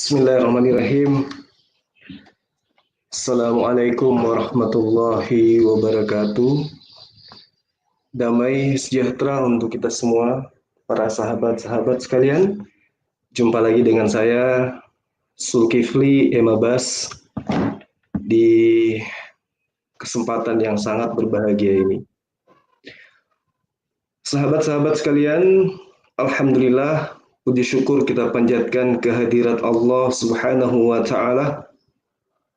Bismillahirrahmanirrahim. Assalamualaikum warahmatullahi wabarakatuh. Damai sejahtera untuk kita semua, para sahabat-sahabat sekalian. Jumpa lagi dengan saya, Zulkifli Emabas, di kesempatan yang sangat berbahagia ini. Sahabat-sahabat sekalian, alhamdulillah, puji syukur kita panjatkan kehadirat Allah Subhanahu wa Ta'ala.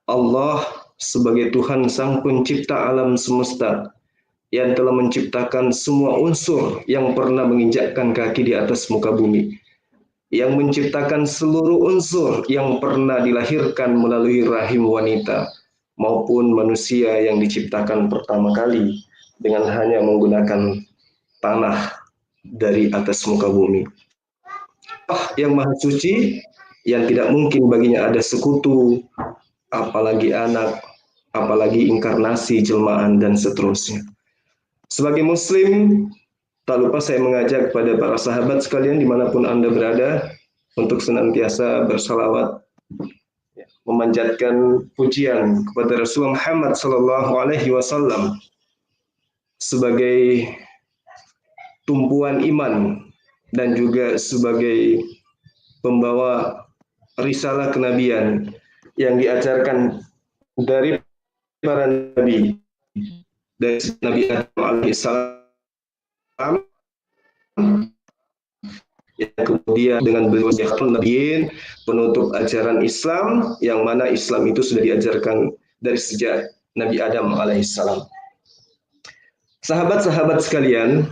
Allah sebagai Tuhan Sang Pencipta alam semesta yang telah menciptakan semua unsur yang pernah menginjakkan kaki di atas muka bumi, yang menciptakan seluruh unsur yang pernah dilahirkan melalui rahim wanita maupun manusia yang diciptakan pertama kali dengan hanya menggunakan tanah dari atas muka bumi. Allah yang maha suci, yang tidak mungkin baginya ada sekutu, apalagi anak, apalagi inkarnasi, jelmaan, dan seterusnya. Sebagai muslim, tak lupa saya mengajak kepada para sahabat sekalian dimanapun Anda berada untuk senantiasa bersalawat, memanjatkan pujian kepada Rasulullah Muhammad SAW sebagai tumpuan iman dan juga sebagai pembawa risalah kenabian yang diajarkan dari para nabi, dari Nabi Adam alaihissalam, yang kemudian dengan beliau nabiin, penutup ajaran Islam, yang mana Islam itu sudah diajarkan dari sejak Nabi Adam alaihissalam. Sahabat-sahabat sekalian,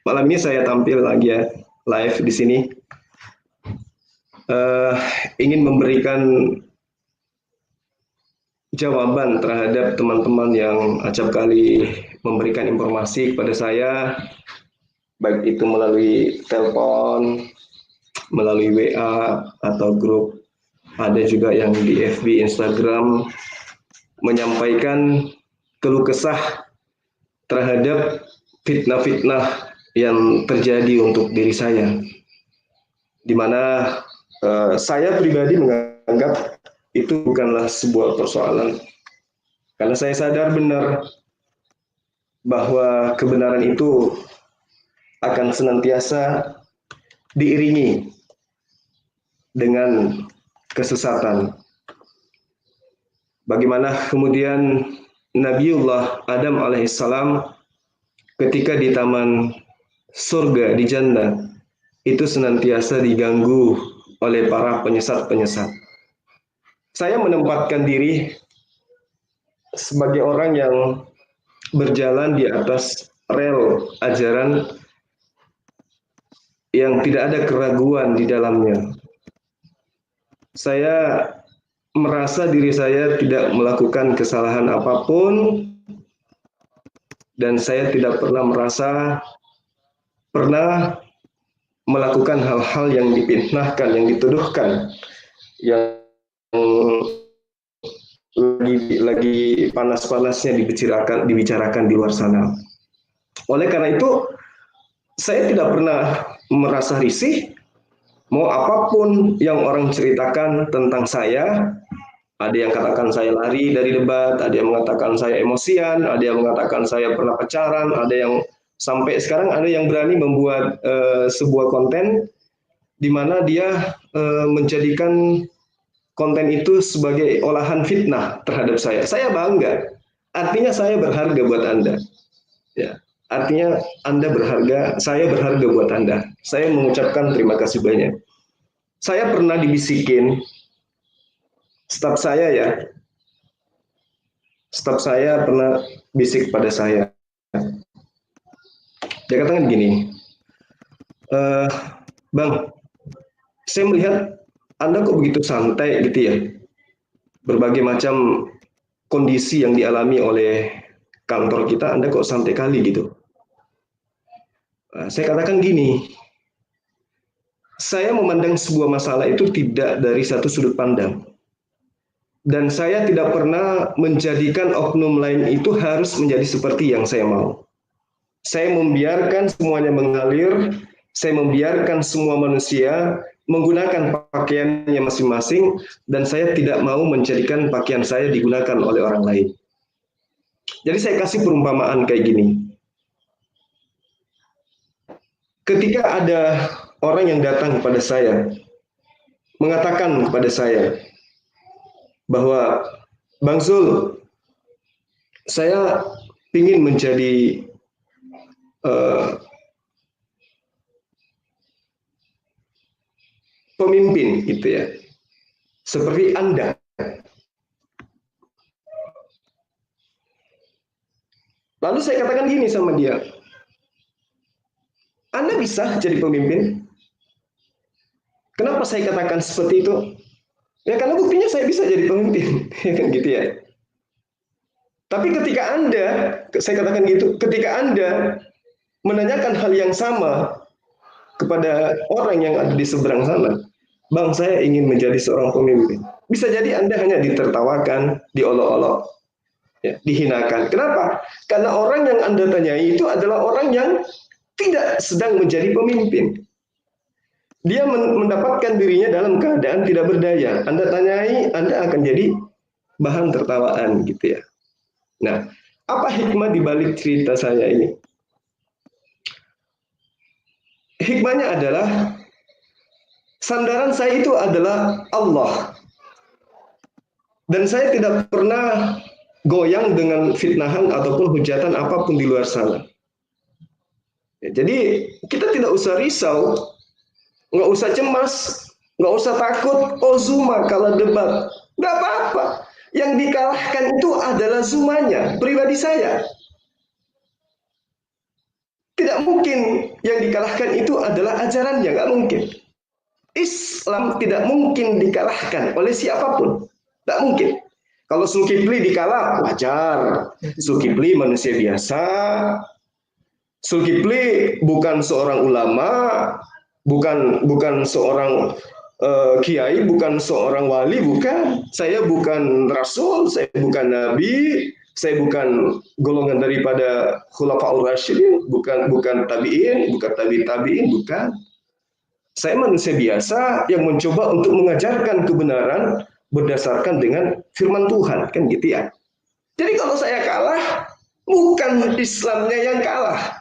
malam ini saya tampil lagi ya, live di sini. Ingin memberikan jawaban terhadap teman-teman yang acap kali memberikan informasi kepada saya, baik itu melalui telepon, melalui WA atau grup, ada juga yang di FB, Instagram, menyampaikan keluh kesah terhadap fitnah-fitnah yang terjadi untuk diri saya, di mana saya pribadi menganggap itu bukanlah sebuah persoalan, karena saya sadar benar bahwa kebenaran itu akan senantiasa diiringi dengan kesesatan. Bagaimana kemudian Nabiullah Adam alaihissalam ketika di taman surga di Jannah itu senantiasa diganggu oleh para penyesat-penyesat. Saya menempatkan diri sebagai orang yang berjalan di atas rel ajaran yang tidak ada keraguan di dalamnya. Saya merasa diri saya tidak melakukan kesalahan apapun, dan saya tidak pernah merasa pernah melakukan hal-hal yang difitnahkan, yang dituduhkan, yang lagi panas-panasnya dibicarakan di luar sana. Oleh karena itu, saya tidak pernah merasa risih, mau apapun yang orang ceritakan tentang saya. Ada yang katakan saya lari dari debat, ada yang mengatakan saya emosian, ada yang mengatakan saya pernah pacaran, ada yang sampai sekarang ada yang berani membuat sebuah konten di mana dia menjadikan konten itu sebagai olahan fitnah terhadap saya. Saya bangga, artinya saya berharga buat Anda. Ya, artinya Anda berharga, saya berharga buat Anda. Saya mengucapkan terima kasih banyak. Saya pernah dibisikin, staf saya pernah bisik pada saya. Dia katakan gini, Bang, saya melihat Anda kok begitu santai gitu ya. Berbagai macam kondisi yang dialami oleh kantor kita, Anda kok santai kali gitu. Saya katakan gini, saya memandang sebuah masalah itu tidak dari satu sudut pandang. Dan saya tidak pernah menjadikan oknum lain itu harus menjadi seperti yang saya mau. Saya membiarkan semuanya mengalir, saya membiarkan semua manusia menggunakan pakaiannya masing-masing, dan saya tidak mau menjadikan pakaian saya digunakan oleh orang lain. Jadi saya kasih perumpamaan kayak gini. Ketika ada orang yang datang kepada saya, mengatakan kepada saya bahwa Bang Zul, saya ingin menjadi pemimpin gitu ya, seperti Anda. Lalu saya katakan gini sama dia, Anda bisa jadi pemimpin? Kenapa saya katakan seperti itu? Ya karena buktinya saya bisa jadi pemimpin, ya kan gitu ya. Tapi ketika Anda, saya katakan gitu, ketika Anda menanyakan hal yang sama kepada orang yang ada di seberang sana, Bang, saya ingin menjadi seorang pemimpin. Bisa jadi Anda hanya ditertawakan, diolok-olok, ya, dihinakan. Kenapa? Karena orang yang Anda tanyai itu adalah orang yang tidak sedang menjadi pemimpin. Dia mendapatkan dirinya dalam keadaan tidak berdaya. Anda tanyai, Anda akan jadi bahan tertawaan gitu ya. Nah, apa hikmah di balik cerita saya ini? Hikmahnya adalah sandaran saya itu adalah Allah. Dan saya tidak pernah goyang dengan fitnahan ataupun hujatan apapun di luar sana. Ya, jadi kita tidak usah risau, nggak usah cemas, nggak usah takut. Oh Zuma kalah debat, nggak apa-apa. Yang dikalahkan itu adalah Zumanya, pribadi saya. Tidak mungkin yang dikalahkan itu adalah ajarannya, nggak mungkin. Islam tidak mungkin dikalahkan oleh siapapun, nggak mungkin. Kalau Zulkifli dikalah, wajar. Zulkifli manusia biasa. Zulkifli bukan seorang ulama, bukan seorang kiai, bukan seorang wali, bukan. Saya bukan rasul, saya bukan nabi, saya bukan golongan daripada khulafaur rasyidin, bukan tabi'in, bukan tabi'in, bukan. Saya manusia biasa yang mencoba untuk mengajarkan kebenaran berdasarkan dengan firman Tuhan, kan gitu ya. Jadi kalau saya kalah, bukan Islamnya yang kalah.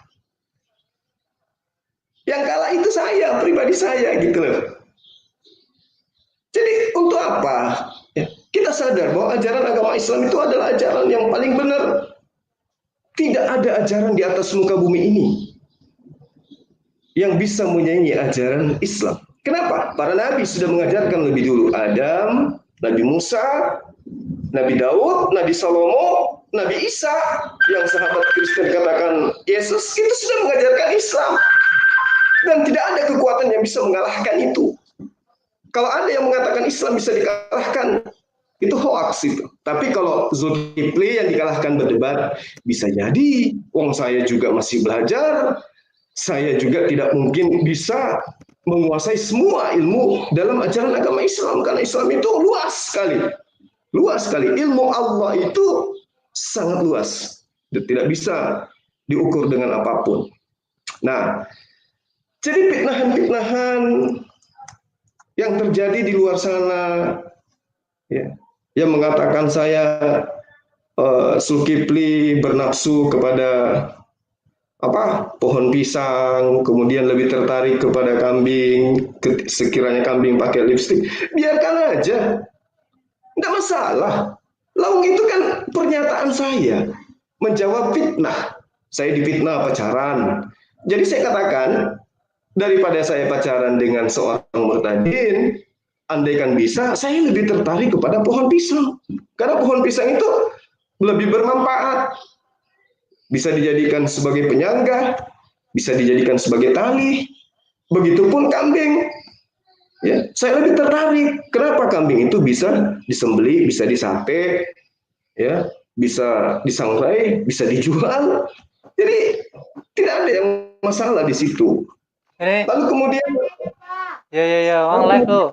Yang kalah itu saya, pribadi saya gitu loh. Jadi untuk apa? Ya, kita sadar bahwa ajaran agama Islam itu adalah ajaran yang paling benar. Tidak ada ajaran di atas muka bumi ini yang bisa menyaingi ajaran Islam. Kenapa? Para nabi sudah mengajarkan lebih dulu. Adam, Nabi Musa, Nabi Daud, Nabi Salomo, Nabi Isa, yang sahabat Kristen katakan Yesus, itu sudah mengajarkan Islam. Dan tidak ada kekuatan yang bisa mengalahkan itu. Kalau ada yang mengatakan Islam bisa dikalahkan, itu hoax itu. Tapi kalau Zulkifli yang dikalahkan berdebat, bisa jadi. Wong saya juga masih belajar, saya juga tidak mungkin bisa menguasai semua ilmu dalam ajaran agama Islam. Karena Islam itu luas sekali. Luas sekali. Ilmu Allah itu sangat luas. Tidak bisa diukur dengan apapun. Nah, jadi fitnahan-fitnahan yang terjadi di luar sana, ya, yang mengatakan saya Zulkifli bernafsu kepada pohon pisang, kemudian lebih tertarik kepada kambing, sekiranya kambing pakai lipstik, biarkan aja, tidak masalah. Lawang itu kan pernyataan saya menjawab fitnah. Saya difitnah pacaran, jadi saya katakan, daripada saya pacaran dengan seorang murtadin, andaikan bisa, saya lebih tertarik kepada pohon pisang. Karena pohon pisang itu lebih bermanfaat. Bisa dijadikan sebagai penyangga, bisa dijadikan sebagai tali. Begitupun kambing. Ya, saya lebih tertarik. Kenapa kambing itu bisa disembelih, bisa disate, ya, bisa disangrai, bisa dijual. Jadi tidak ada yang masalah di situ. Ini Lalu kemudian orang live tuh.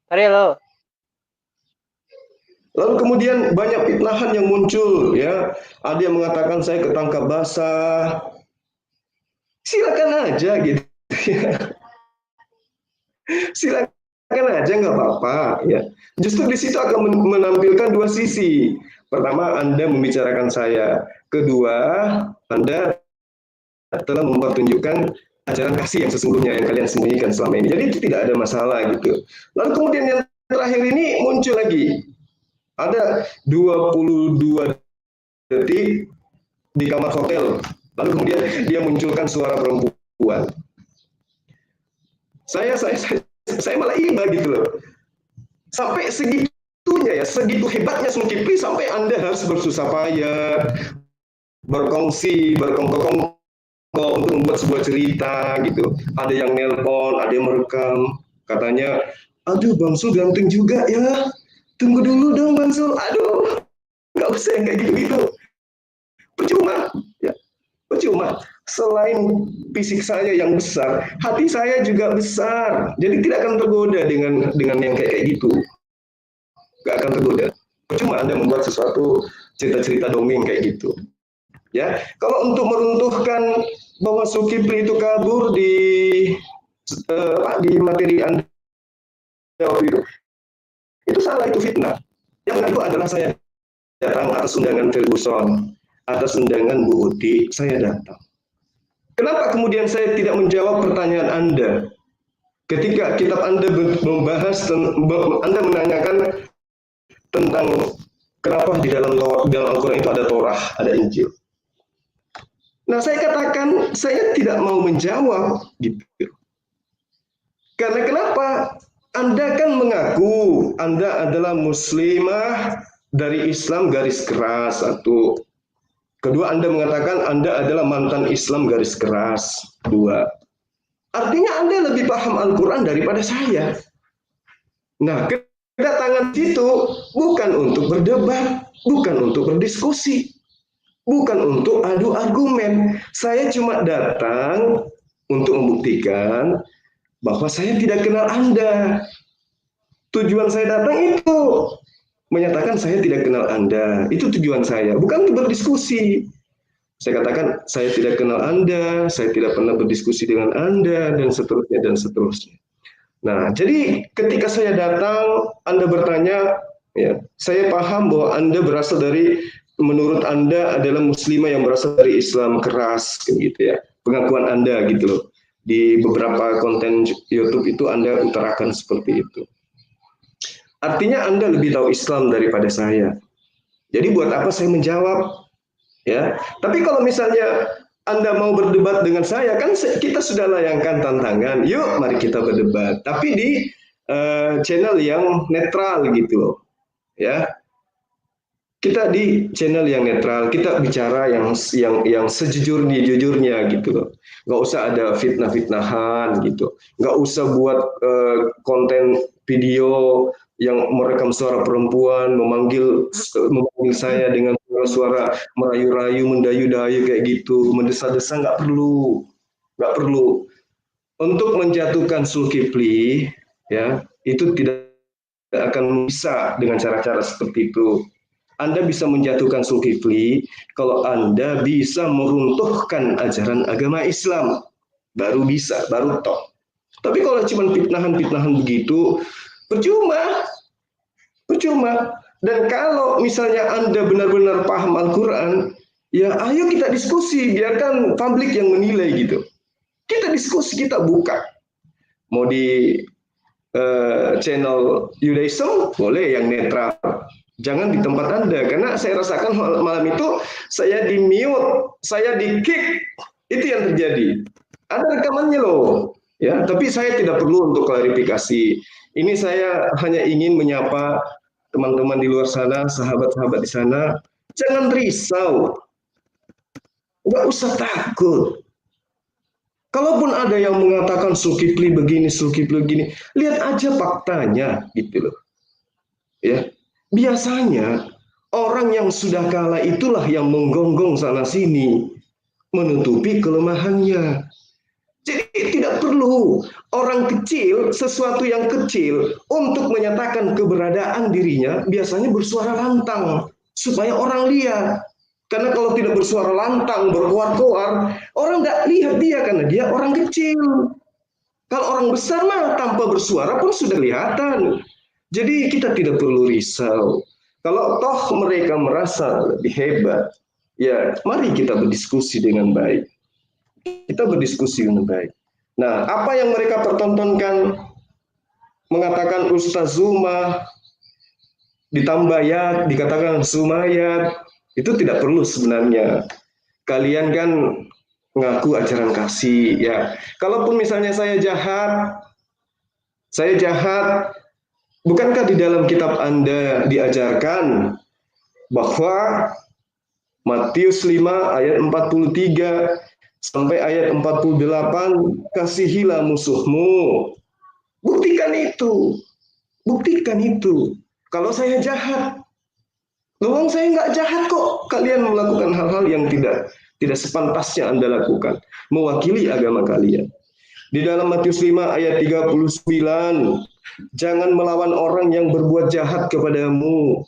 Tadi lo. Lalu kemudian banyak fitnahan yang muncul, ya. Ada yang mengatakan saya ketangkap basah. Silakan aja gitu. Silakan aja, nggak apa-apa ya. Justru di situ akan menampilkan dua sisi. Pertama, Anda membicarakan saya. Kedua, Anda telah mempertunjukkan ajaran kasih yang sesungguhnya yang kalian sembunyikan selama ini. Jadi itu tidak ada masalah gitu. Lalu kemudian yang terakhir ini muncul lagi. Ada 22 detik di kamar hotel. Lalu kemudian dia munculkan suara perempuan. Saya malah iba gitu loh. Sampai segitunya ya, segitu hebatnya Zulkifli sampai Anda harus bersusah payah, berkongsi, berkongkong untuk membuat sebuah cerita gitu. Ada yang nelpon, ada yang merekam, katanya, aduh Bang Sul ganteng juga ya. Tunggu dulu dong Bang Sul. Aduh, nggak usah yang kayak gitu-gitu. Percuma, ya, percuma. Selain fisik saya yang besar, hati saya juga besar. Jadi tidak akan tergoda dengan yang kayak gitu. Nggak akan tergoda. Percuma Anda membuat sesuatu cerita-cerita dongeng kayak gitu. Ya, kalau untuk meruntuhkan bahwa Zulkifli itu kabur di materi Anda itu salah, itu fitnah. Yang kedua adalah saya datang atas undangan Ferguson, atas undangan Bu Udi, saya datang. Kenapa kemudian saya tidak menjawab pertanyaan Anda? Ketika kitab Anda membahas, Anda menanyakan tentang kenapa di dalam Al-Quran itu ada Torah, ada Injil. Nah, saya katakan saya tidak mau menjawab gitu. Karena kenapa? Anda kan mengaku Anda adalah muslimah dari Islam garis keras, satu. Kedua, Anda mengatakan Anda adalah mantan Islam garis keras, dua. Artinya Anda lebih paham Al-Quran daripada saya. Nah, kedatangan itu bukan untuk berdebat, bukan untuk berdiskusi, bukan untuk adu argumen. Saya cuma datang untuk membuktikan bahwa saya tidak kenal Anda. Tujuan saya datang itu menyatakan saya tidak kenal Anda. Itu tujuan saya, bukan untuk berdiskusi. Saya katakan saya tidak kenal Anda, saya tidak pernah berdiskusi dengan Anda, dan seterusnya dan seterusnya. Nah, jadi ketika saya datang, Anda bertanya, ya, saya paham bahwa Anda berasal dari, menurut Anda adalah muslimah yang berasal dari Islam keras, gitu ya. Pengakuan Anda gitu loh. Di beberapa konten YouTube itu Anda utarakan seperti itu. Artinya Anda lebih tahu Islam daripada saya. Jadi buat apa saya menjawab? Ya. Tapi kalau misalnya Anda mau berdebat dengan saya, kan kita sudah layangkan tantangan. Yuk, mari kita berdebat. Tapi di channel yang netral gitu loh. Ya. Kita di channel yang netral, kita bicara yang sejujurnya gitu loh. Nggak usah ada fitnah-fitnahan gitu. Nggak usah buat konten video yang merekam suara perempuan, memanggil saya dengan suara merayu-rayu, mendayu-dayu kayak gitu, mendesa-desa, nggak perlu. Nggak perlu. Untuk menjatuhkan Zulkifli, ya, itu tidak akan bisa dengan cara-cara seperti itu. Anda bisa menjatuhkan Zulkifli kalau Anda bisa meruntuhkan ajaran agama Islam. Baru bisa, baru toh. Tapi kalau cuma fitnahan-fitnahan begitu, percuma. Percuma. Dan kalau misalnya Anda benar-benar paham Al-Quran, ya ayo kita diskusi, biarkan publik yang menilai gitu. Kita diskusi, kita buka. Mau di channel Judaism, boleh yang netral. Jangan di tempat Anda, karena saya rasakan malam itu saya di mute, saya di kick, itu yang terjadi. Ada rekamannya loh, ya. Tapi saya tidak perlu untuk klarifikasi. Ini saya hanya ingin menyapa teman-teman di luar sana, sahabat-sahabat di sana, jangan risau, nggak usah takut. Kalaupun ada yang mengatakan Zulkifli begini, Zulkifli begini, lihat aja faktanya, gitu loh. Ya. Biasanya orang yang sudah kalah itulah yang menggonggong sana sini, menutupi kelemahannya. Jadi tidak perlu orang kecil, sesuatu yang kecil untuk menyatakan keberadaan dirinya biasanya bersuara lantang supaya orang lihat. Karena kalau tidak bersuara lantang, berkoar-koar, orang nggak lihat dia karena dia orang kecil. Kalau orang besar mah tanpa bersuara pun sudah kelihatan. Jadi kita tidak perlu risau. Kalau toh mereka merasa lebih hebat, ya mari kita berdiskusi dengan baik. Kita berdiskusi dengan baik. Nah, apa yang mereka pertontonkan, mengatakan Ustaz Zuma, ditambah ya, dikatakan Sumayat, itu tidak perlu sebenarnya. Kalian kan ngaku ajaran kasih, ya. Kalaupun misalnya saya jahat, bukankah di dalam kitab Anda diajarkan bahwa Matius 5 ayat 43 sampai ayat 48, kasihilah musuhmu. Buktikan itu. Buktikan itu. Kalau saya jahat, loh saya nggak jahat kok. Kalian melakukan hal-hal yang tidak sepantasnya Anda lakukan. Mewakili agama kalian. Di dalam Matius 5 ayat 39, jangan melawan orang yang berbuat jahat kepadamu.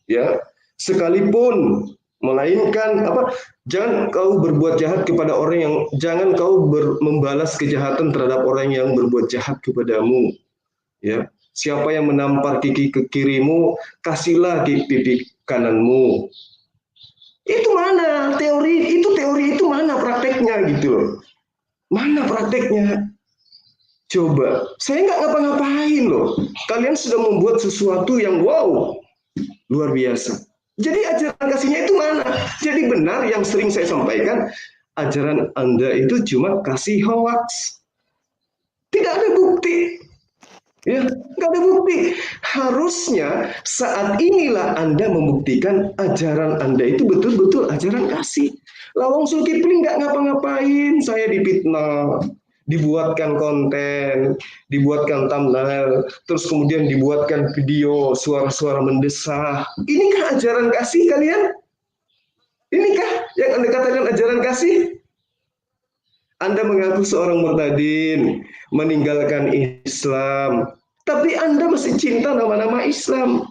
Ya, sekalipun melainkan jangan kau berbuat jahat kepada orang yang jangan kau membalas kejahatan terhadap orang yang berbuat jahat kepadamu. Ya, siapa yang menampar gigi ke kirimu, kasihlah pipi kananmu. Itu mana teori itu mana prakteknya gitu loh. Mana prakteknya? Coba, saya nggak ngapa-ngapain loh. Kalian sudah membuat sesuatu yang wow, luar biasa. Jadi ajaran kasihnya itu mana? Jadi benar yang sering saya sampaikan, ajaran Anda itu cuma kasih hoax. Tidak ada bukti. Ya, nggak ada bukti. Harusnya saat inilah Anda membuktikan ajaran Anda itu betul-betul ajaran kasih. Lawang Zulkifli nggak ngapa-ngapain, saya dipitnah, dibuatkan konten, dibuatkan thumbnail, terus kemudian dibuatkan video suara-suara mendesah. Inikah ajaran kasih kalian? Inikah yang Anda katakan ajaran kasih? Anda mengaku seorang murtadin, meninggalkan Islam, tapi Anda masih cinta nama-nama Islam,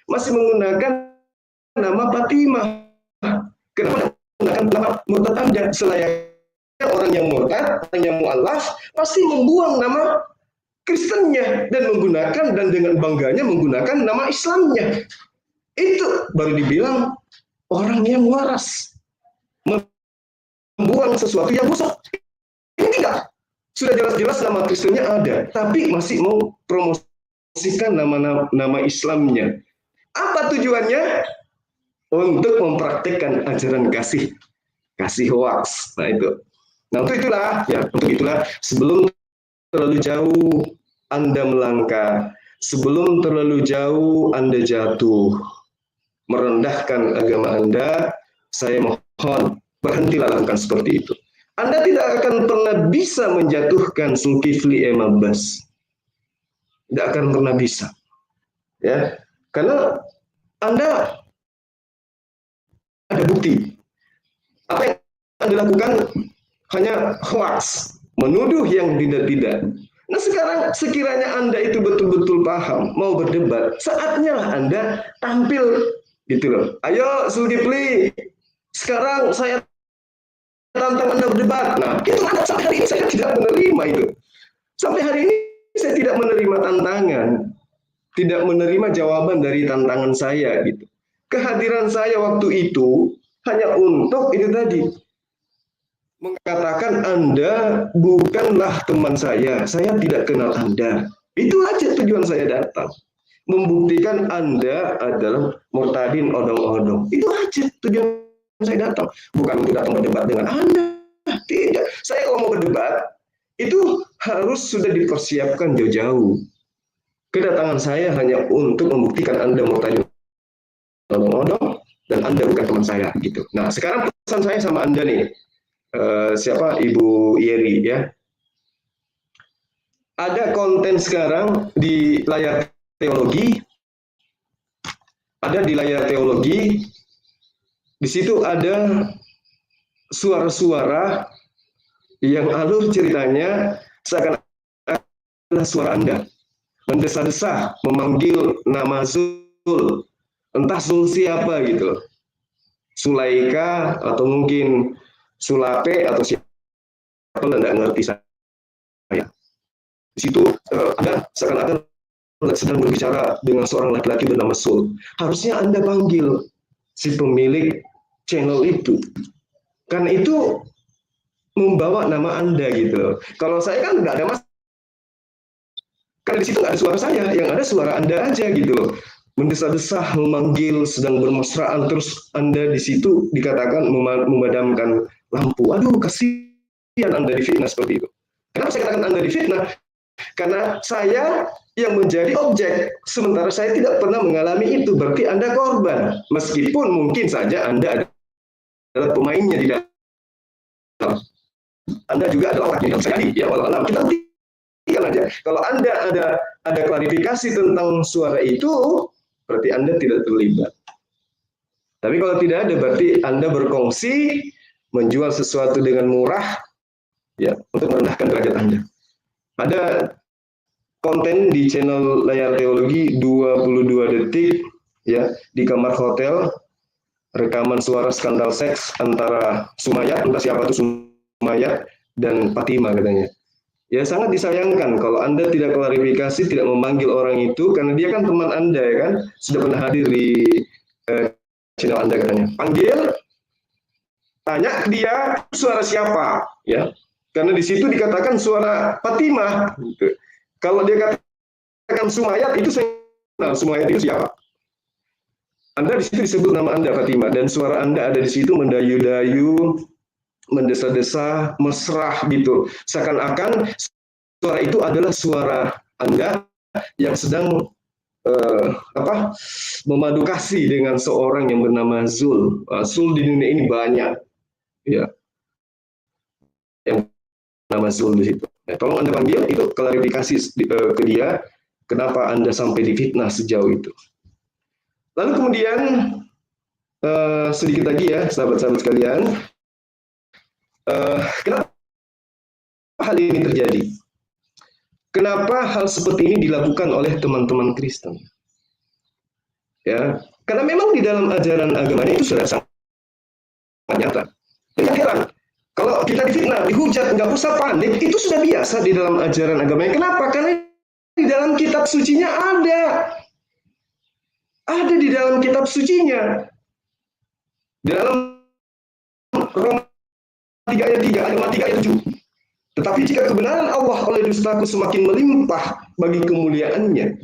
masih menggunakan nama Fatimah. Kenapa menggunakan nama murtad Anda? Selayaknya orang yang murtad, orang yang mu'alaf, pasti membuang nama Kristennya dan menggunakan dan dengan bangganya menggunakan nama Islamnya. Itu baru dibilang orang yang waras, membuang sesuatu yang busuk. Ini tidak. Sudah jelas-jelas nama Kristennya ada, tapi masih mau promosikan nama Islamnya. Apa tujuannya? Untuk mempraktikkan ajaran kasih hoax. Nah itu. Nah untuk itulah sebelum terlalu jauh Anda melangkah, sebelum terlalu jauh Anda jatuh, merendahkan agama Anda, saya mohon berhentilah lakukan seperti itu. Anda tidak akan pernah bisa menjatuhkan Zulkifli M. Abbas. Tidak akan pernah bisa. Ya, karena Anda ada bukti. Apa yang Anda lakukan hanya hoax, menuduh yang tidak-tidak. Nah sekarang sekiranya Anda itu betul-betul paham, mau berdebat, saatnya lah Anda tampil gitu loh. Ayo Zulkifli, sekarang saya tantang Anda berdebat. Nah, itu sampai hari ini saya tidak menerima itu. Sampai hari ini saya tidak menerima tantangan, tidak menerima jawaban dari tantangan saya gitu. Kehadiran saya waktu itu hanya untuk itu tadi, mengatakan Anda bukanlah teman saya tidak kenal Anda. Itu aja tujuan saya datang. Membuktikan Anda adalah murtadin odong-odong. Itu aja tujuan saya datang, bukan untuk datang berdebat dengan Anda. Tidak, saya kalau mau berdebat itu harus sudah dipersiapkan jauh-jauh. Kedatangan saya hanya untuk membuktikan Anda murtadin odong-odong dan Anda bukan teman saya gitu. Nah, sekarang pesan saya sama Anda nih, siapa Ibu Yeri ya. Ada konten sekarang di layar teologi, di situ ada suara-suara yang alur ceritanya seakan adalah suara Anda. Mendesah-desah, memanggil nama Zul. Entah Zul siapa gitu loh. Sulaika atau mungkin Sulape atau siapa, tidak ngerti saya. Di situ Anda seakan-akan sedang berbicara dengan seorang laki-laki bernama Sul. Harusnya Anda panggil si pemilik channel itu. Karena itu membawa nama Anda gitu. Kalau saya kan nggak ada masalah. Karena di situ nggak ada suara saya, yang ada suara Anda aja gitu loh. Mendesah-desah, memanggil, sedang bermesraan, terus Anda di situ dikatakan memadamkan lampu. Aduh, kasihan Anda difitnah seperti itu. Kenapa saya katakan Anda difitnah? Karena saya yang menjadi objek, sementara saya tidak pernah mengalami itu. Berarti Anda korban. Meskipun mungkin saja Anda adalah pemainnya di dalam. Anda juga adalah orang yang saya ya walau kita buktikan aja. Kalau Anda ada klarifikasi tentang suara itu, berarti Anda tidak terlibat. Tapi kalau tidak ada, berarti Anda berkongsi menjual sesuatu dengan murah, ya, untuk merendahkan derajat Anda. Ada konten di channel Layar Teologi 22 detik, ya, di kamar hotel, rekaman suara skandal seks antara Sumayat, entah siapa itu Sumayat dan Fatima katanya. Ya sangat disayangkan kalau Anda tidak klarifikasi, tidak memanggil orang itu, karena dia kan teman Anda ya kan, sudah pernah hadir di channel Anda katanya. Panggil, tanya ke dia suara siapa, ya. Karena di situ dikatakan suara Fatimah. Gitu. Kalau dia katakan Sumayat, itu saya kenal Sumayat itu siapa. Anda di situ disebut nama Anda Fatimah, dan suara Anda ada di situ mendayu-dayu, mendesah-desah, mesrah gitu. Seakan-akan suara itu adalah suara Anda yang sedang memadu kasih dengan seorang yang bernama Zul. Zul di dunia ini banyak, ya, yang nama Zul di situ. Ya, tolong Anda panggil itu klarifikasi ke dia, kenapa Anda sampai difitnah sejauh itu. Lalu kemudian sedikit lagi ya, sahabat-sahabat sekalian, kenapa hal ini terjadi? Kenapa hal seperti ini dilakukan oleh teman-teman Kristen? Ya, karena memang di dalam ajaran agamanya itu sudah sangat nyata. Dan yang heran, kalau kita difitnah, dihujat, nggak usah panik, itu sudah biasa di dalam ajaran agamanya. Kenapa? Karena di dalam kitab sucinya ada. Ada di dalam kitab sucinya. Di dalam Roma 3 ayat 3, ayat 3 ayat 7. Tetapi jika kebenaran Allah oleh dustaku semakin melimpah bagi kemuliaannya,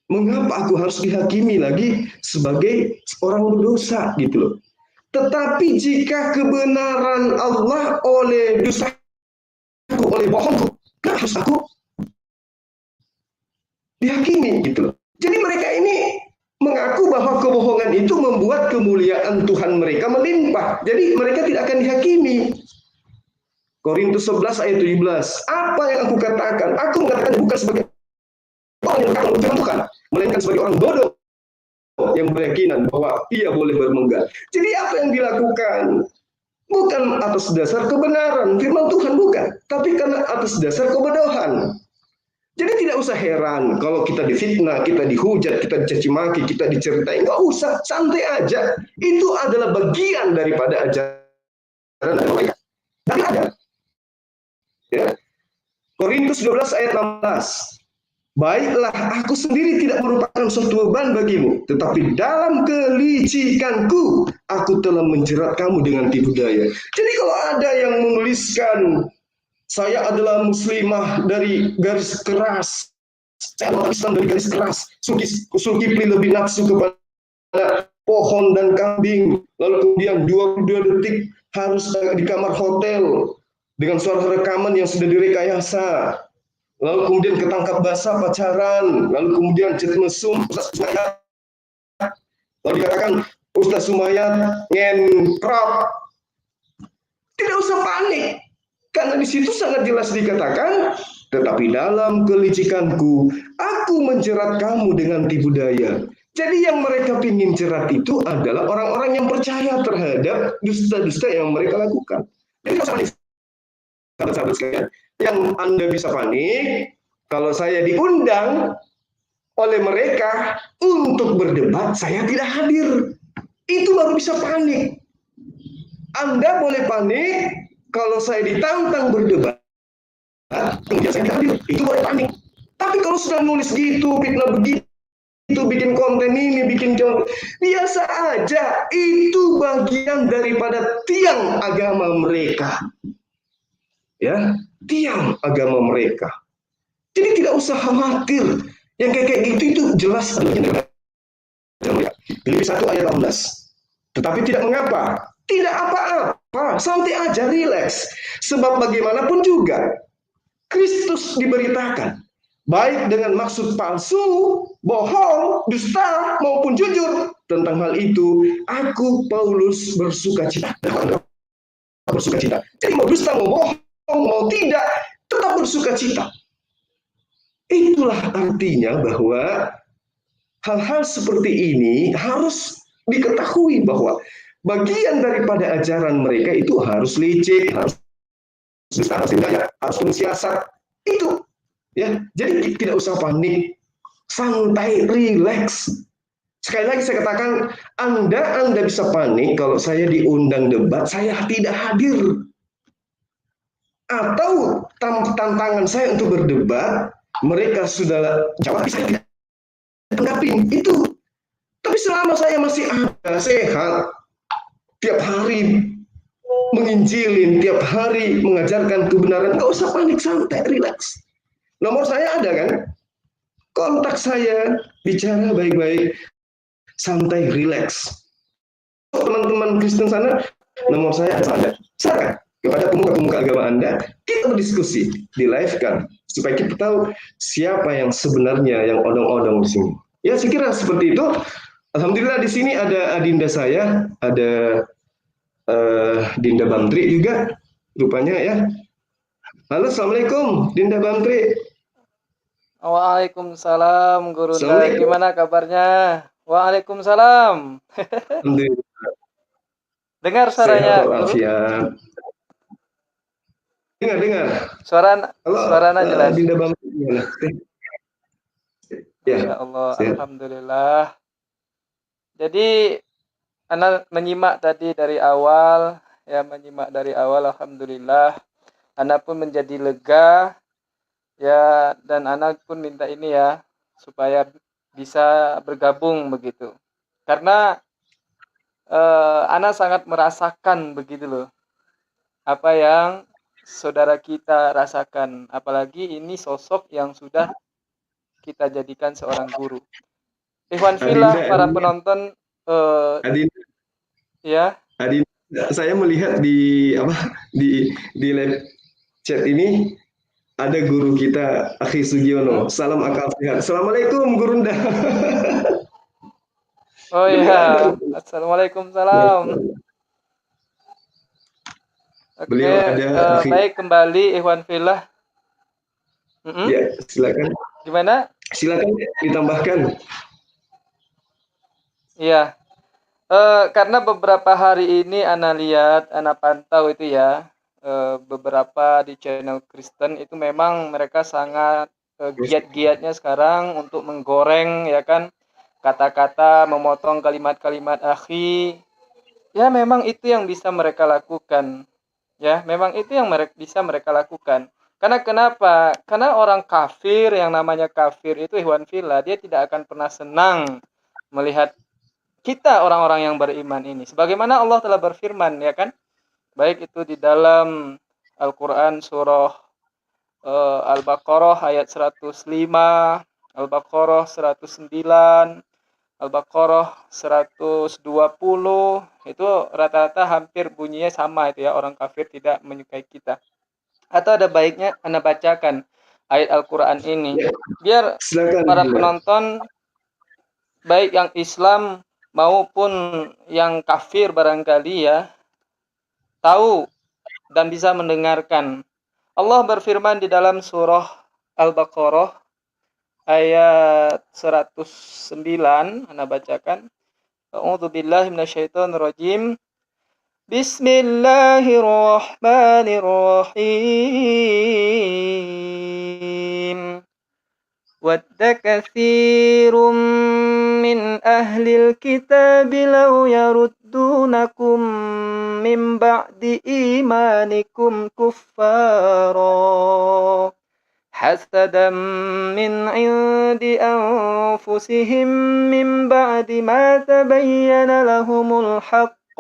mengapa aku harus dihakimi lagi sebagai orang berdosa gitu loh. Tetapi jika kebenaran Allah oleh dustaku, oleh bohongku, kenapa harus aku dihakimi gitu loh. Jadi mereka ini mengaku bahwa kebohongan itu membuat kemuliaan Tuhan mereka melimpah. Jadi mereka tidak akan dihakimi. Korintus 11 ayat 17. Apa yang aku katakan? Aku mengatakan bukan sebagai orang yang berkata firman Tuhan, melainkan sebagai orang bodoh yang berkeyakinan bahwa ia boleh bermenggah. Jadi apa yang dilakukan? Bukan atas dasar kebenaran firman Tuhan, bukan. Tapi karena atas dasar kebodohan. Jadi tidak usah heran kalau kita difitnah, kita dihujat, kita dicaci maki, kita diceritain. Nggak usah, santai aja. Itu adalah bagian daripada ajaran agama. Tapi ada. Ya. Korintus 12 ayat 16. Baiklah, aku sendiri tidak merupakan suatu beban bagimu, tetapi dalam kelicikanku, aku telah menjerat kamu dengan tipu daya. Jadi kalau ada yang menuliskan, saya adalah muslimah dari garis keras, saya adalah Islam dari garis keras, Zulkifli lebih nafsu kepada pohon dan kambing, lalu kemudian 22 detik harus di kamar hotel dengan suara rekaman yang sudah direkayasa, lalu kemudian ketangkap basah pacaran, lalu kemudian jadi mesum Ustaz Sumayat, lalu dikatakan Ustaz Sumayat ngenkrot. Tidak usah panik, karena di situ sangat jelas dikatakan, tetapi dalam kelicikanku, aku menjerat kamu dengan tipu daya. Jadi yang mereka ingin jerat itu adalah orang-orang yang percaya terhadap dusta-dusta yang mereka lakukan. Jadi tidak usah panik, sahabat-sahabat sekalian. Yang Anda bisa panik, kalau saya diundang oleh mereka untuk berdebat, saya tidak hadir. Itu baru bisa panik. Anda boleh panik kalau saya ditantang berdebat, kemudian saya tidak hadir, itu boleh panik. Tapi kalau sudah nulis gitu, fitnah begitu, bikin konten ini, bikin contoh, biasa aja. Itu bagian daripada tiang agama mereka. Ya, tiang agama mereka. Jadi tidak usah khawatir. Yang kayak gitu itu jelas adanya. Filipi 1 ayat 18. Tetapi tidak mengapa. Tidak apa-apa. Santai aja, relax. Sebab bagaimanapun juga Kristus diberitakan. Baik dengan maksud palsu, bohong, dusta, maupun jujur. Tentang hal itu, aku Paulus bersuka cita. Bersuka cita. Jadi mau dusta, mau bohong, mau tidak, tetap bersuka cita. Itulah artinya bahwa hal-hal seperti ini harus diketahui bahwa bagian daripada ajaran mereka itu harus licik, harus harus mensiasat. Itu ya. Jadi tidak usah panik, santai, relax. Sekali lagi saya katakan, Anda bisa panik kalau saya diundang debat, saya tidak hadir. Atau tantangan saya untuk berdebat, mereka sudah jawab, saya tidak tanggapin. Itu. Tapi selama saya masih ada, sehat, tiap hari menginjilin, tiap hari mengajarkan kebenaran, nggak usah panik, santai, relax. Nomor saya ada kan? Kontak saya, bicara baik-baik, santai, relax. Teman-teman Kristen sana, nomor saya ada. Silakan kepada pemuka-pemuka agama Anda, kita berdiskusi, di live kan, supaya kita tahu siapa yang sebenarnya yang odong-odong di sini. Ya, saya kira seperti itu. Alhamdulillah di sini ada adinda saya, ada Dinda Bantri juga, rupanya ya. Halo, assalamualaikum, Dinda Bantri. Waalaikumsalam, Gurunda. Assalamualaikum. Gimana kabarnya? Waalaikumsalam. Alhamdulillah. Dengar Sehat suaranya, Guru. walafiat. Dengar. Suaranya jelas. Dinda Bantri gimana? Ya, Masya Allah, sehat. alhamdulillah. Jadi, Ana menyimak tadi dari awal, alhamdulillah. Ana pun menjadi lega, ya, dan Ana pun minta ini ya, supaya bisa bergabung begitu. Karena Ana sangat merasakan begitu loh, apa yang saudara kita rasakan. Apalagi ini sosok yang sudah kita jadikan seorang guru. Ikhwan Fillah, para penonton, Adinda, ya. Adinda, saya melihat di live chat ini ada guru kita, Akhi Sugiono. Salam akal sehat. Assalamualaikum, Gurunda. Oh iya, assalamualaikum salam. Beliau Oke, ada baik, kembali Ikhwan Fillah. Ya, silakan. Gimana? Silakan ditambahkan. Iya. Karena beberapa hari ini Ana lihat, Ana pantau itu ya, beberapa di channel Kristen itu memang mereka sangat giat-giatnya sekarang untuk menggoreng ya kan, kata-kata, memotong kalimat-kalimat akhi. Ya memang itu yang bisa mereka lakukan. Ya, memang itu yang bisa mereka lakukan. Karena kenapa? Karena orang kafir, yang namanya kafir itu Ikhwan Fillah, dia tidak akan pernah senang melihat kita orang-orang yang beriman ini. Sebagaimana Allah telah berfirman, ya kan? Baik itu di dalam Al-Quran surah Al-Baqarah ayat 105, Al-Baqarah 109, Al-Baqarah 120, itu rata-rata hampir bunyinya sama itu ya, orang kafir tidak menyukai kita. Atau ada baiknya Anda bacakan ayat Al-Quran ini, biar Silakan. para penonton, baik yang Islam maupun yang kafir barangkali ya, tahu dan bisa mendengarkan. Allah berfirman di dalam surah Al-Baqarah ayat 109, Anda bacakan. A'udzubillahi minasyaitonirrajim. Bismillahirrahmanirrahim. Wadda katsirun min ahlil kitab law yaruddunakum min ba'di imanikum kuffara حسدا من عند أنفسهم من بعد ما تبين لهم الحق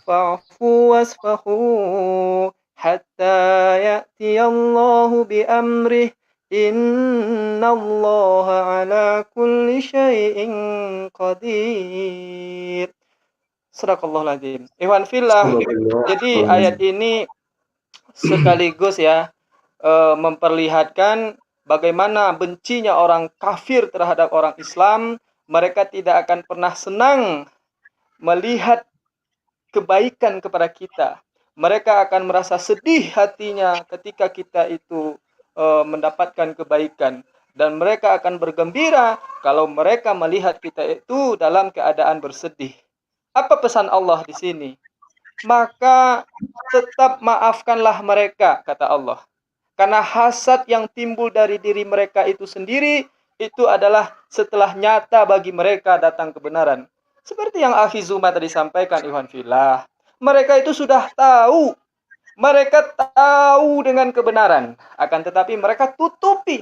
فاعفوا واصفحوا حتى يأتي الله بأمره إن الله على كل شيء قدير. Sadaqallahul Adzim. Ikhwan fillah, jadi ayat ini sekaligus ya memperlihatkan bagaimana bencinya orang kafir terhadap orang Islam. Mereka tidak akan pernah senang melihat kebaikan kepada kita. Mereka akan merasa sedih hatinya ketika kita itu mendapatkan kebaikan. Dan mereka akan bergembira kalau mereka melihat kita itu dalam keadaan bersedih. Apa pesan Allah di sini? Maka tetap maafkanlah mereka, kata Allah. Karena hasad yang timbul dari diri mereka itu sendiri, itu adalah setelah nyata bagi mereka datang kebenaran. Seperti yang Akhi Zuma tadi sampaikan, Ikhwan fillah. Mereka itu sudah tahu. Mereka tahu dengan kebenaran. Akan tetapi mereka tutupi.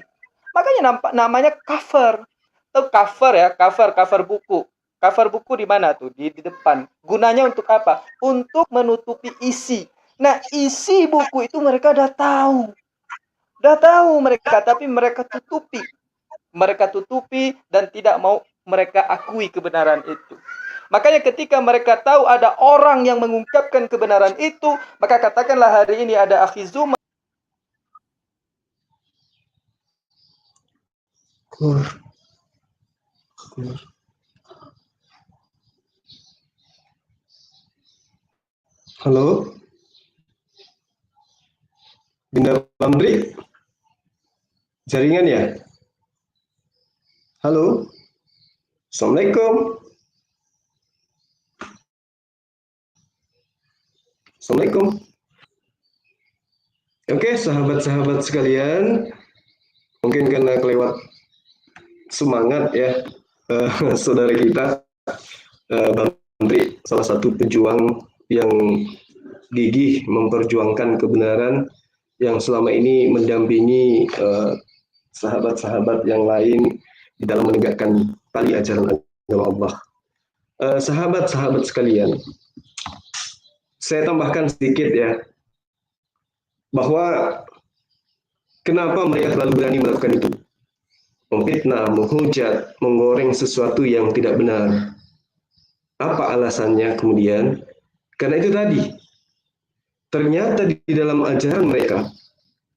Makanya namanya cover. Tahu cover ya, cover buku. Cover buku di mana tuh? Di depan. Gunanya untuk apa? Untuk menutupi isi. Nah, isi buku itu mereka udah tahu. Udah tahu mereka, tapi mereka tutupi. Mereka tutupi dan tidak mau mereka akui kebenaran itu. Makanya ketika mereka tahu ada orang yang mengungkapkan kebenaran itu, maka katakanlah hari ini ada Akhi Zuma. Halo, Bunda Lamri, jaringan ya? Halo, Assalamualaikum. Assalamualaikum. Oke, sahabat-sahabat sekalian, mungkin karena kelewat semangat ya, saudara kita, Bang Andri, salah satu pejuang yang gigih memperjuangkan kebenaran, yang selama ini mendampingi sahabat-sahabat yang lain di dalam menegakkan tali ajaran agama Allah. Sahabat-sahabat sekalian, saya tambahkan sedikit ya, bahwa kenapa mereka terlalu berani melakukan itu? Memfitnah, menghujat, menggoreng sesuatu yang tidak benar. Apa alasannya kemudian? Karena itu tadi, ternyata di dalam ajaran mereka,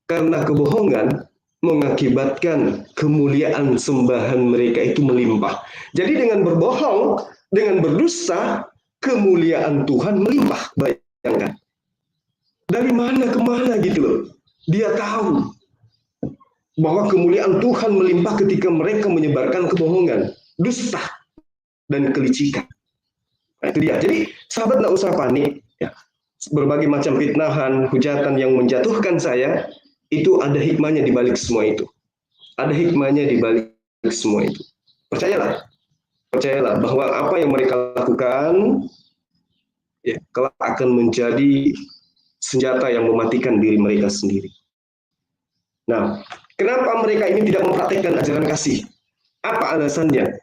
karena kebohongan mengakibatkan kemuliaan sembahan mereka itu melimpah. Jadi dengan berbohong, dengan berdusta, kemuliaan Tuhan melimpah. Bayangkan. Dari mana ke mana gitu loh. Dia tahu bahwa kemuliaan Tuhan melimpah ketika mereka menyebarkan kebohongan, dusta, dan kelicikan. Nah, itu dia. Jadi sahabat nggak usah panik. Ya. Berbagai macam fitnahan, hujatan yang menjatuhkan saya, itu ada hikmahnya di balik semua itu. Ada hikmahnya di balik semua itu. Percayalah bahwa apa yang mereka lakukan ya, kelak akan menjadi senjata yang mematikan diri mereka sendiri. Nah, kenapa mereka ini tidak mempraktikkan ajaran kasih? Apa alasannya?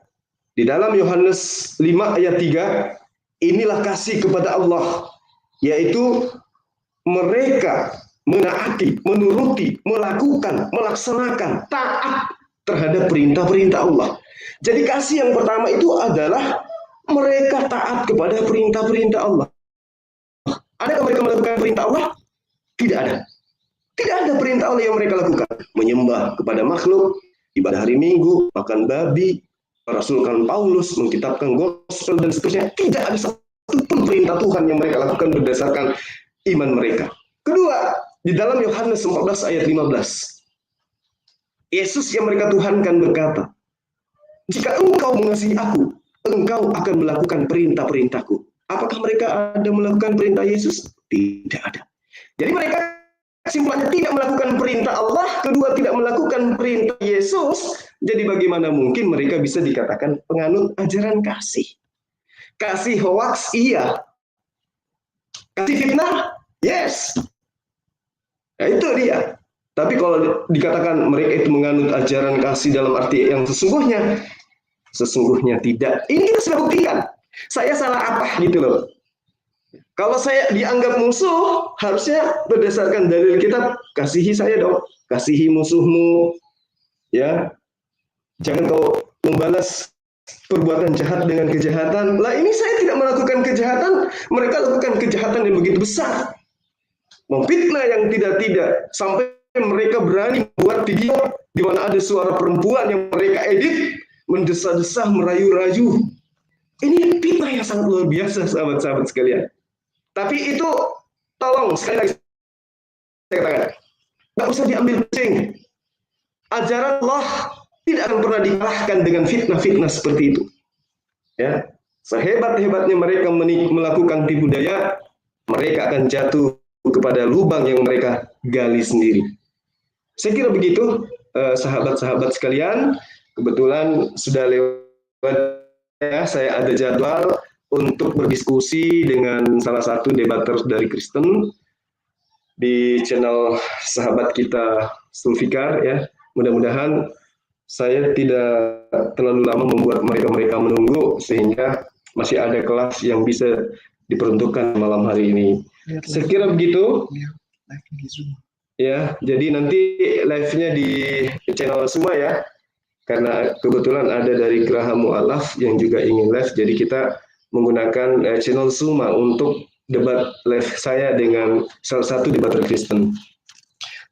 Di dalam Yohanes 5 ayat 3, inilah kasih kepada Allah, yaitu mereka menaati, menuruti, melakukan, melaksanakan, taat terhadap perintah-perintah Allah. Jadi kasih yang pertama itu adalah mereka taat kepada perintah-perintah Allah. Adakah mereka melakukan perintah Allah? Tidak ada. Tidak ada perintah Allah yang mereka lakukan. Menyembah kepada makhluk, ibadah hari Minggu, makan babi, merasulkan Paulus, mengkitabkan gospel, dan seterusnya. Tidak ada satupun perintah Tuhan yang mereka lakukan berdasarkan iman mereka. Kedua, di dalam Yohanes 14 ayat 15, Yesus yang mereka tuhankan berkata, jika engkau mengasihi aku, engkau akan melakukan perintah-perintahku. Apakah mereka ada melakukan perintah Yesus? Tidak ada. Jadi mereka kesimpulannya tidak melakukan perintah Allah, kedua tidak melakukan perintah Yesus. Jadi bagaimana mungkin mereka bisa dikatakan penganut ajaran kasih? Kasih hoax, iya. Kasih fitnah, yes. Nah, itu dia. Tapi kalau dikatakan mereka itu menganut ajaran kasih dalam arti yang sesungguhnya tidak. Ini kita sudah buktikan. Saya salah apa gitu loh. Kalau saya dianggap musuh, harusnya berdasarkan dalil kitab, kasihi saya dong, kasihi musuhmu, ya. Jangan kau membalas perbuatan jahat dengan kejahatan. Lah ini saya tidak melakukan kejahatan, mereka lakukan kejahatan yang begitu besar. Memfitnah yang tidak-tidak, sampai mereka berani membuat video di mana ada suara perempuan yang mereka edit, mendesah-desah, merayu-rayu. Ini fitnah yang sangat luar biasa, sahabat-sahabat sekalian. Tapi itu tolong sekali lagi saya katakan, nggak usah diambil pusing. Ajaran Allah tidak akan pernah dikalahkan dengan fitnah-fitnah seperti itu. Ya, sehebat-hebatnya mereka melakukan tipu daya, mereka akan jatuh kepada lubang yang mereka gali sendiri. Saya kira begitu, sahabat-sahabat sekalian. Kebetulan sudah lewat ya, saya ada jadwal untuk berdiskusi dengan salah satu debater dari Kristen di channel sahabat kita Sulfikar ya. Mudah-mudahan saya tidak terlalu lama membuat mereka menunggu sehingga masih ada kelas yang bisa diperuntukkan malam hari ini. Saya kira begitu. Ya, jadi nanti live-nya di channel semua ya. Karena kebetulan ada dari Geraha Mu'alaf yang juga ingin live, jadi kita menggunakan channel Suma untuk debat live saya dengan salah satu debater Kristen.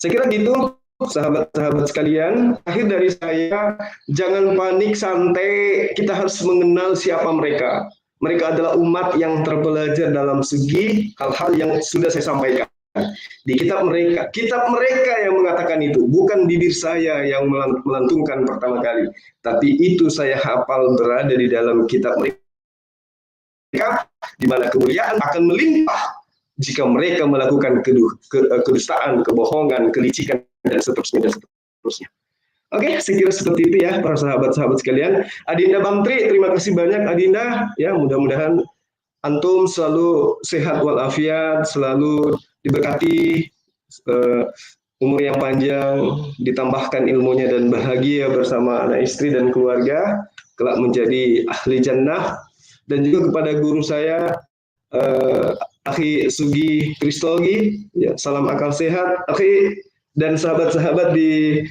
Saya kira gitu, sahabat-sahabat sekalian. Akhir dari saya, jangan panik, santai. Kita harus mengenal siapa mereka. Mereka adalah umat yang terpelajar dalam segi hal-hal yang sudah saya sampaikan. Di kitab mereka yang mengatakan itu, bukan bibir saya yang melantunkan pertama kali, tapi itu saya hafal berada di dalam kitab mereka, di mana kemuliaan akan melimpah jika mereka melakukan kedustaan, kebohongan, kelicikan, dan seterusnya. Oke, saya kira seperti itu ya para sahabat-sahabat sekalian. Adinda Bamtri, terima kasih banyak Adinda. Ya, mudah-mudahan antum selalu sehat walafiat, selalu diberkati, umur yang panjang, ditambahkan ilmunya dan bahagia bersama anak istri dan keluarga, kelak menjadi ahli jannah. Dan juga kepada guru saya, Akhi Sugi Kristologi, ya, salam akal sehat, Akhi, dan sahabat-sahabat di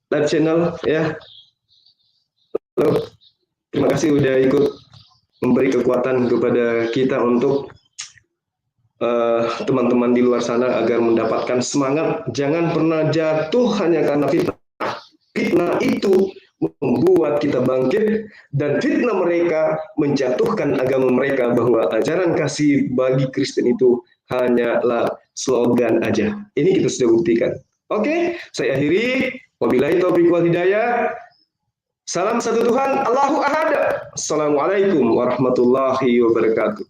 live channel, ya. Halo, terima kasih udah ikut memberi kekuatan kepada kita untuk teman-teman di luar sana agar mendapatkan semangat. Jangan pernah jatuh hanya karena fitnah. Fitnah itu membuat kita bangkit, dan fitnah mereka menjatuhkan agama mereka bahwa ajaran kasih bagi Kristen itu hanyalah slogan aja. Ini kita sudah buktikan. Oke, saya akhiri. Wabillahi taufiq wal hidayah. Salam satu Tuhan, Allahu Ahad. Assalamualaikum warahmatullahi wabarakatuh.